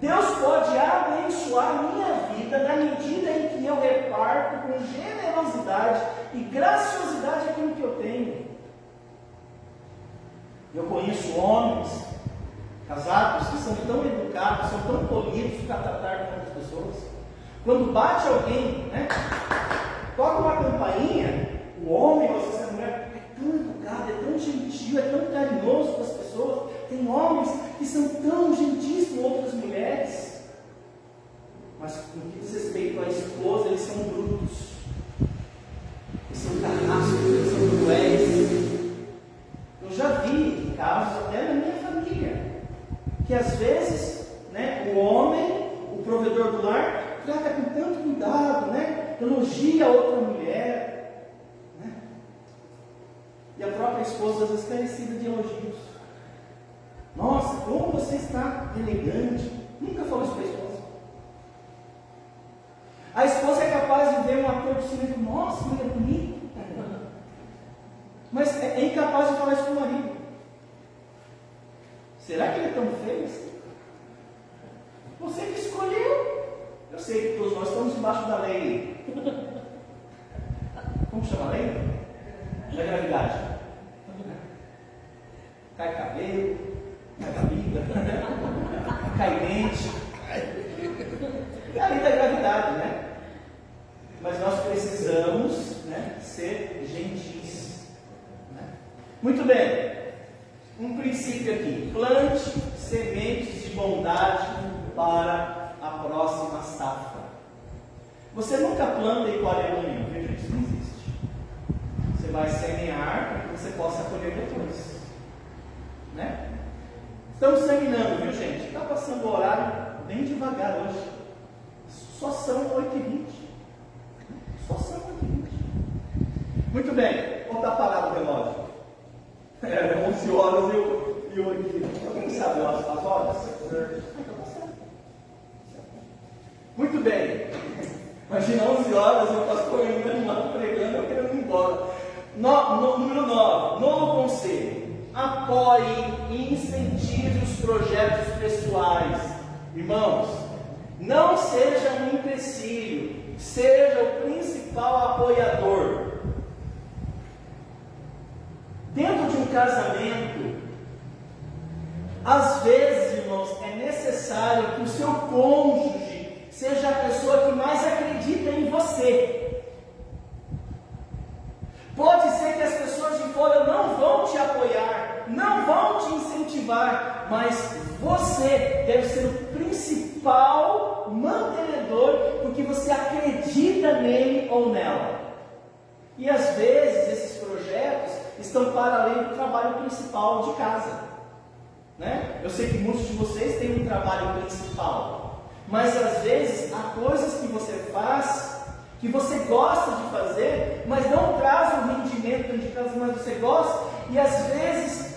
Deus pode abençoar minha vida na medida em que eu reparto com generosidade e graciosidade aquilo que eu tenho. Eu conheço homens casados que são tão educados, são tão polidos para tratar com outras pessoas. Quando bate alguém, né, toca uma campainha, o homem ou essa mulher é tão educado, é tão gentil, é tão carinhoso com as pessoas. Tem homens que são tão gentis com outras mulheres, mas no que diz respeito à esposa, eles são brutos, eles são carrascos, eles são cruéis. Eu já vi casos até na minha família, que às vezes, né, o homem, o provedor do lar, trata com tanto cuidado, né, elogia a outra mulher, né, e a própria esposa às vezes carecida de elogios. Nossa, como você está elegante. Nunca falou isso para a esposa. A esposa é capaz de ver um ator de cinema e falar: nossa, ele é bonito. Mas é incapaz de falar isso para o marido. Será que ele é tão feio assim? Você que escolheu. Eu sei que todos nós estamos debaixo da lei. Como chama a lei? Da gravidade. Cai cabelo, cai barriga, cai dente. É a lei da gravidade, né? Mas nós precisamos, né, ser gentis. Né? Muito bem. Um princípio aqui: plante sementes de bondade para a próxima safra. Você nunca planta e colhe amanhã, viu, gente? Isso não existe. Você vai semear para que você possa colher depois, né? Estamos terminando, viu, gente? Está passando o horário bem devagar hoje. Só são 8h20. Só são 8h20. Muito bem. Ou está parado o relógio? 11 horas e 8h20. Alguém sabe as horas? Muito bem. Imagina 11 horas e o pastor ainda animado pregando, eu querendo ir embora. Número 9. Novo conselho: apoie e incentive os projetos pessoais. Irmãos, não seja um empecilho, seja o principal apoiador. Dentro de um casamento, às vezes, irmãos, é necessário que o seu cônjuge seja a pessoa que mais acredita em você. Pode ser que as pessoas de fora não vão te apoiar, não vão te incentivar, mas você deve ser o principal mantenedor, porque você acredita nele ou nela. E às vezes esses projetos estão para além do trabalho principal de casa, né? Eu sei que muitos de vocês têm um trabalho principal, mas às vezes há coisas que você faz, que você gosta de fazer, mas não traz um rendimento dentro de casa, mas você gosta, e às vezes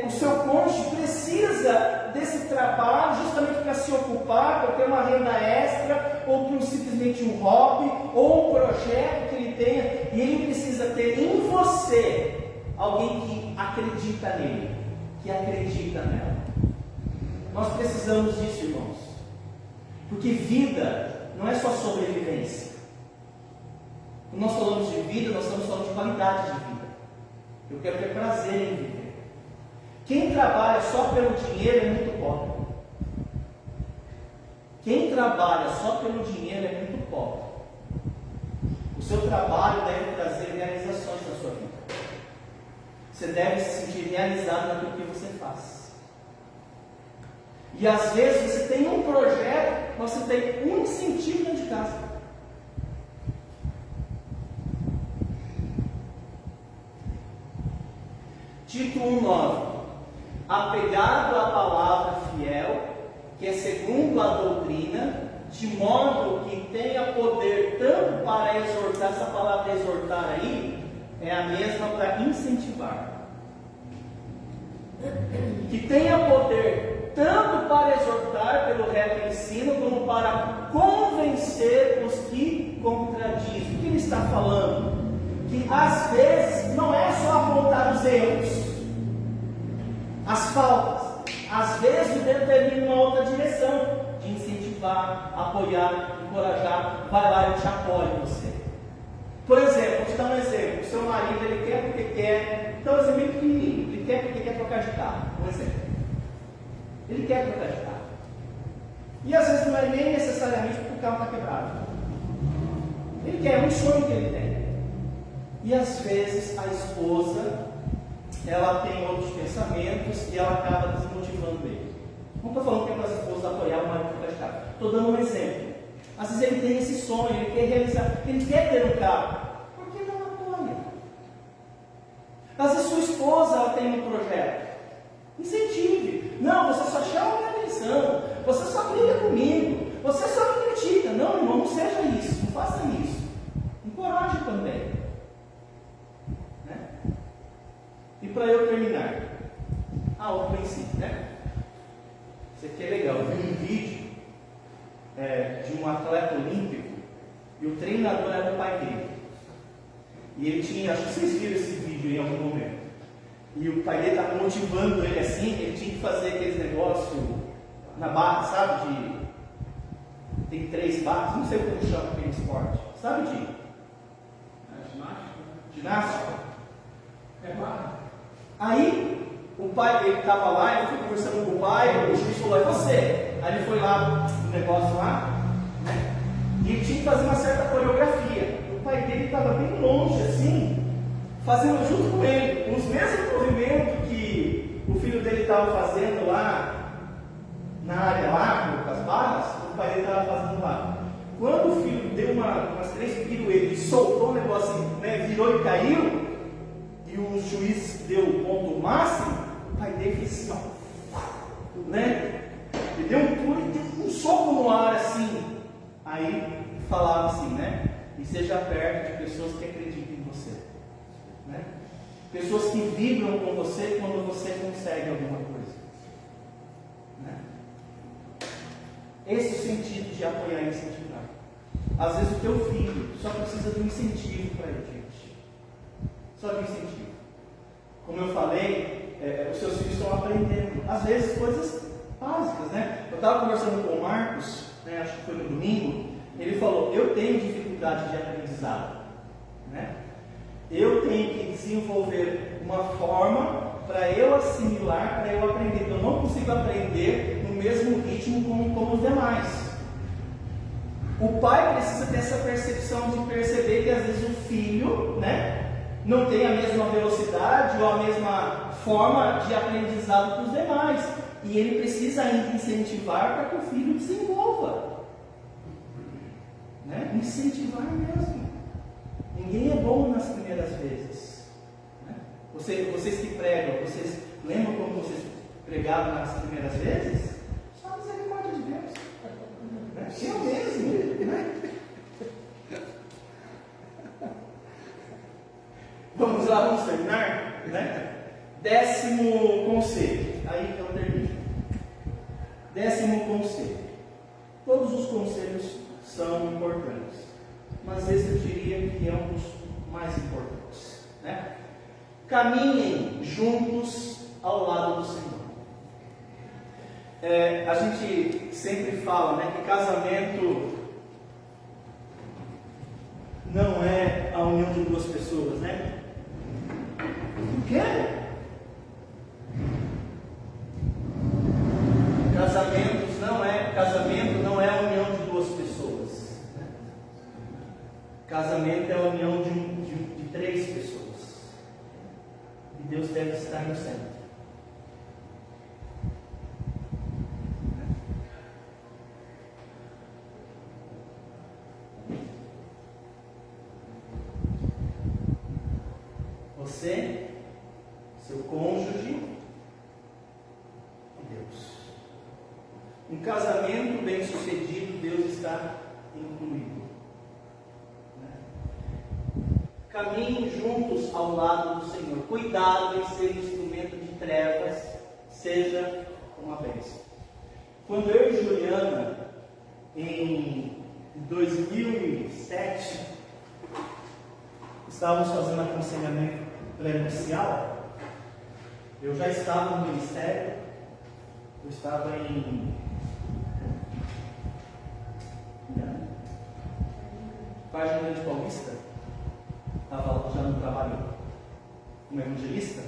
o seu cônjuge precisa desse trabalho justamente para se ocupar, para ter uma renda extra, ou para simplesmente um hobby, ou um projeto que ele tenha, e ele precisa ter em você alguém que acredita nele, que acredita nela. Nós precisamos disso, irmãos, porque vida não é só sobrevivência. Quando nós falamos de vida, nós estamos falando de qualidade de vida. Eu quero ter prazer em viver. Quem trabalha só pelo dinheiro é muito pobre. Quem trabalha só pelo dinheiro é muito pobre. O seu trabalho deve trazer realizações na sua vida. Você deve se sentir realizado naquilo que você faz. E às vezes você tem um projeto, mas você tem um incentivo dentro de casa. Tito 1,9. Apegado à palavra fiel, que é segundo a doutrina, de modo que tenha poder tanto para exortar, essa palavra exortar aí, é a mesma para incentivar. Que tenha poder tanto para exortar pelo reto ensino, como para convencer os que contradizem. O que ele está falando? Que às vezes não é só apontar os erros, as faltas. Às vezes o dedo deve ir em uma outra direção, de incentivar, apoiar, encorajar. Vai lá, eu te apoio você. Por exemplo, vou te dar um exemplo. O seu marido, ele quer porque quer. Então, um exemplo bem pequenininho. Ele quer porque quer trocar de carro. Um exemplo. Ele quer trocar de carro. E às vezes não é nem necessariamente porque o carro está quebrado. Ele quer, é um sonho que ele tem. E às vezes a esposa, ela tem outros pensamentos e ela acaba desmotivando ele. Não estou falando que é para as esposas apoiar o marido trocar de carro. Estou dando um exemplo. Às vezes ele tem esse sonho, ele quer realizar, ele quer ter um carro. Por que não apoia? Às vezes sua esposa, ela tem um projeto. Incentive. Não, você só chama minha atenção. Você só briga comigo. Você só me critica. Não, irmão, não seja isso. Não faça isso. Encoraje também. Né? E para eu terminar, o princípio, né? Isso aqui é legal. Eu vi um vídeo de um atleta olímpico e o treinador era o pai dele. E ele tinha, acho que vocês viram esse vídeo em algum momento. E o pai dele estava motivando ele assim, ele tinha que fazer aqueles negócios na barra, sabe? Tem 3 barras, não sei como chama aquele esporte. Sabe de? Ginástica? É barra. Aí, o pai, ele estava lá, ele foi conversando com o pai, o juiz falou, é você. Aí ele foi lá, no negócio lá, né? E ele tinha que fazer uma certa coreografia. O pai dele estava bem longe, assim, fazendo junto com ele, os mesmos movimentos que o filho dele estava fazendo lá, na área lá, com as barras, o pai dele estava fazendo lá. Quando o filho deu umas 3 piruetas e soltou o negócio, né, virou e caiu, e o juiz deu o ponto máximo, o pai dele fez assim, ó, né? Ele deu um pulo e deu um soco no ar assim. Aí falava assim, né? E seja perto de pessoas que acreditam em você, né? Pessoas que vibram com você quando você consegue alguma coisa, né? Esse é o sentido de apoiar e incentivar. Às vezes o teu filho só precisa de um incentivo para ele, gente. Só de um incentivo. Como eu falei, os seus filhos estão aprendendo, às vezes, coisas básicas, né? Eu estava conversando com o Marcos, né, acho que foi no domingo, ele falou, eu tenho dificuldade de aprendizado, né? Eu tenho que desenvolver uma forma para eu assimilar, para eu aprender. Eu não consigo aprender no mesmo ritmo como os demais. O pai precisa ter essa percepção de perceber que às vezes o filho, né, não tem a mesma velocidade ou a mesma forma de aprendizado que os demais. E ele precisa ainda incentivar para que o filho desenvolva. Né? Incentivar mesmo. Ninguém é bom nas primeiras vezes. Né? Vocês que pregam, vocês lembram como vocês pregavam nas primeiras vezes? Só a misericórdia de Deus. Né? Eu mesmo. Né? Vamos lá, vamos terminar? Né? 10º conselho. Aí eu termino. 10º conselho. Todos os conselhos são importantes, mas esse eu diria que é um dos mais importantes, né? Caminhem juntos ao lado do Senhor. A gente sempre fala, né, que casamento não é de duas pessoas, né? Não quero. Casamento não é a união de duas pessoas. Casamento é a união de três pessoas. E Deus deve estar no centro. Você, seu cônjuge e Deus. Um casamento bem sucedido, Deus está incluído. Caminhem juntos ao lado do Senhor. Cuidado em ser instrumento de trevas, seja uma bênção. Quando eu e Juliana, em 2007, estávamos fazendo aconselhamento pré-nupcial, eu já estava no ministério, eu estava em Vargem Grande Paulista, estava já no trabalho como evangelista,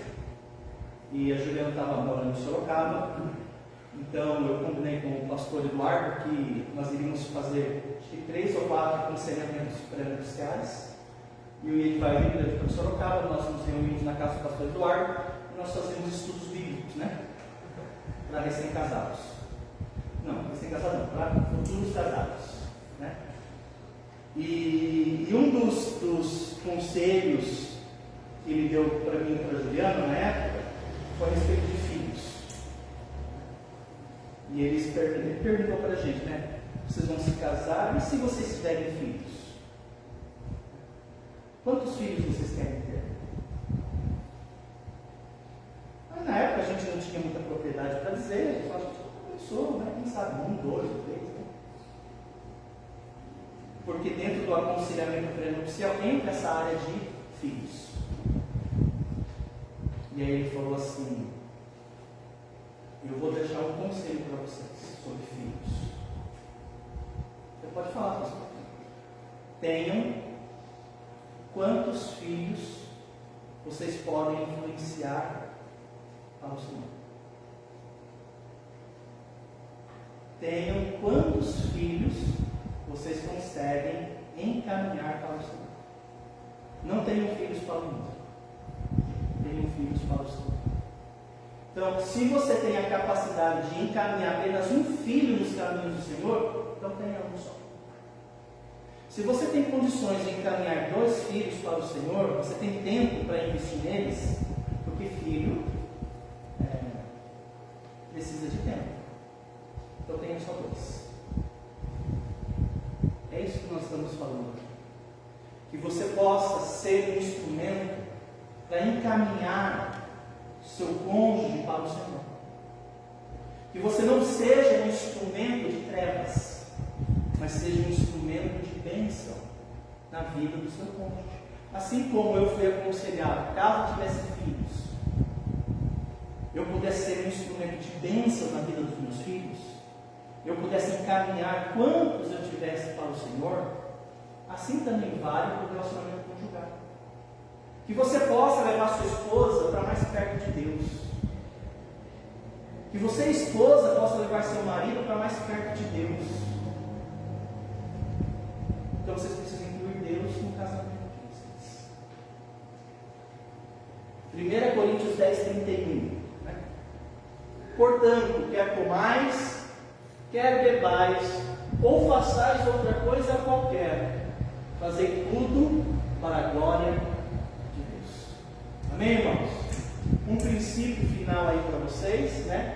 e a Juliana estava morando em Sorocaba. Então eu combinei com o pastor Eduardo que nós iríamos fazer acho que 3 ou 4 aconselhamentos pré-nupciais, e ele vai vir para Sorocaba. Nós nos reunimos na casa do pastor Eduardo e nós fazemos estudos bíblicos, né? Para recém-casados. Não, recém-casados não, para futuros casados, né? E um dos conselhos que ele deu para mim e para a Juliana na época foi a respeito de filhos. E ele perguntou para a gente, né? Vocês vão se casar, e se vocês tiverem filhos? Quantos filhos vocês querem ter? Mas na época a gente não tinha muita propriedade para dizer, a gente pensou, né? Quem sabe, 1, 2, 3, né? Porque dentro do aconselhamento pré-nupcial entra essa área de filhos. E aí ele falou assim: eu vou deixar um conselho para vocês sobre filhos. Você pode falar, pastor. Tenham quantos filhos vocês podem influenciar para o Senhor. Tenham quantos filhos vocês conseguem encaminhar para o Senhor. Não tenham filhos para o mundo. Tenham filhos para o Senhor. Então, se você tem a capacidade de encaminhar apenas um filho nos caminhos do Senhor, então tenha um só. Se você tem condições de encaminhar 2 filhos para o Senhor, você tem tempo para investir neles, porque filho precisa de tempo. Então tenha só 2. É isso que nós estamos falando aqui. Que você possa ser um instrumento para encaminhar seu cônjuge para o Senhor. Que você não seja um instrumento de trevas, mas seja um instrumento de bênção na vida do seu cônjuge. Assim como eu fui aconselhado, caso tivesse filhos, eu pudesse ser um instrumento de bênção na vida dos meus filhos, eu pudesse encaminhar quantos eu tivesse para o Senhor, assim também vale para o relacionamento conjugal. Que você possa levar sua esposa para mais perto de Deus. Que você, esposa, possa levar seu marido para mais perto de Deus. Então vocês precisam incluir Deus no casamento de vocês. 1 Coríntios 10, 31. Né? Portanto, quer comais, quer bebais, ou façais outra coisa qualquer, fazei tudo para a glória de Deus. Amém, irmãos? Um princípio final aí para vocês, né?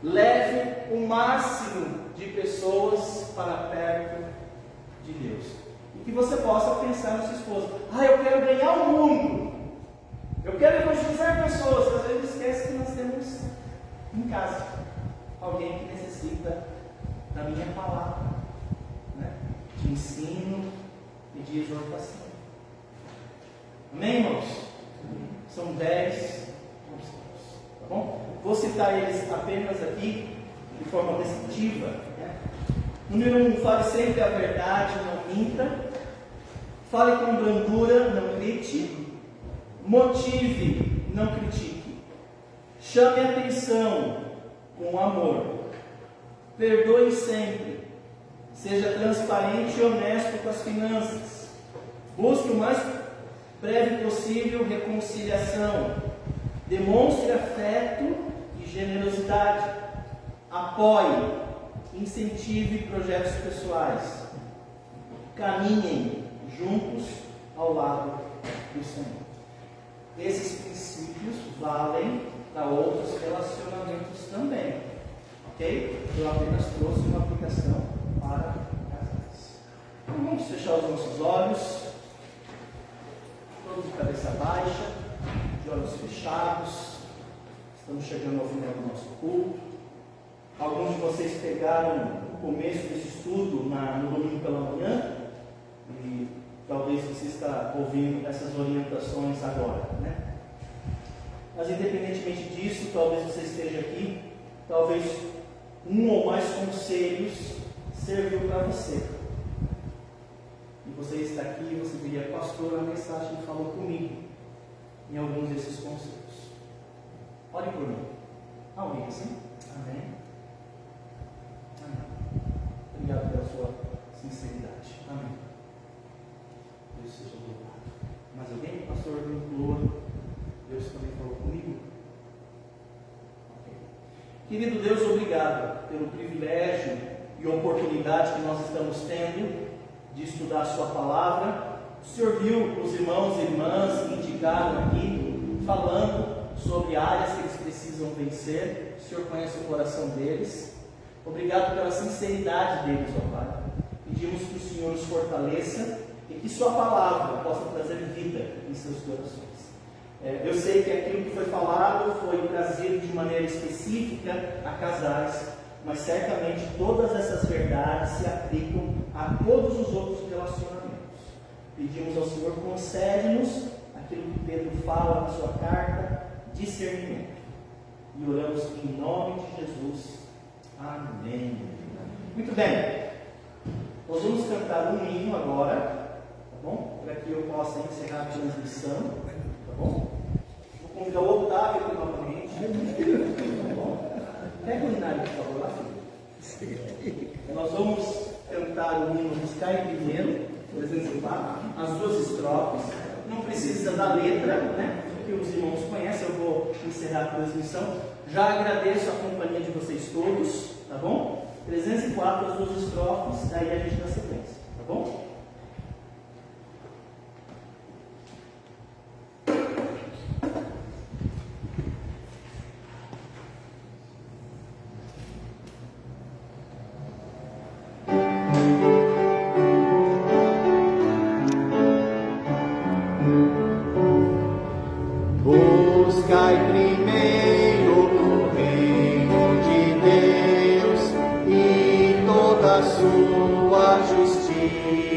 Leve o máximo de pessoas para perto de Deus. E que você possa pensar na sua esposa: eu quero ganhar o mundo, eu quero evangelizar pessoas. Às vezes esquece que nós temos em casa alguém que necessita da minha palavra, né? De ensino e de exortação. Amém, irmãos? São 10 conceitos, tá bom? Vou citar eles apenas aqui de forma descritiva, né? Número 1, fale sempre a verdade, não minta. Fale com brandura, não grite. Motive, não critique. Chame a atenção com amor. Perdoe sempre. Seja transparente e honesto com as finanças. Busque o mais breve possível reconciliação. Demonstre afeto e generosidade. Apoie, incentive projetos pessoais. Caminhem juntos ao lado do Senhor. Esses princípios valem para outros relacionamentos também, ok? Eu apenas trouxe uma aplicação para casais. Então vamos fechar os nossos olhos, todos de cabeça baixa, de olhos fechados. Estamos chegando ao final do nosso culto. Alguns de vocês pegaram o começo desse estudo no domingo pela manhã e talvez você está ouvindo essas orientações agora, né? Mas independentemente disso, talvez você esteja aqui, talvez um ou mais conselhos serviu para você. E você está aqui e você diria, pastor, a mensagem falou comigo em alguns desses conselhos. Ore por mim. Alguém assim? Amém? Amém. Obrigado pela sua sinceridade. Amém. Deus seja louvado. Mas alguém? Pastor, Deus também falou comigo? Okay. Querido Deus, obrigado pelo privilégio e oportunidade que nós estamos tendo de estudar a sua palavra. O Senhor viu os irmãos e irmãs que indicaram aqui, falando sobre áreas que eles precisam vencer. O Senhor conhece o coração deles. Obrigado pela sinceridade deles, ó Pai. Pedimos que o Senhor os fortaleça e que sua palavra possa trazer vida em seus corações. Eu sei que aquilo que foi falado foi trazido de maneira específica a casais, mas certamente todas essas verdades se aplicam a todos os outros relacionamentos. Pedimos ao Senhor, concede-nos aquilo que Pedro fala na sua carta, discernimento. E oramos em nome de Jesus. Amém. Muito bem. Nós vamos cantar um hino agora, tá bom? Para que eu possa encerrar a transmissão, tá bom? Vou convidar o Otávio aqui novamente, tá bom? Pega o hinário, por favor, lá, filho. Nós vamos cantar o hino Buscai primeiro, 304, as duas estrofes. Não precisa da letra, né? Que os irmãos conhecem. Eu vou encerrar a transmissão. Já agradeço a companhia de vocês todos, tá bom? 304, as duas estrofes, daí a gente dá sequência, tá bom? Buscai primeiro o reino de Deus e toda a sua justiça.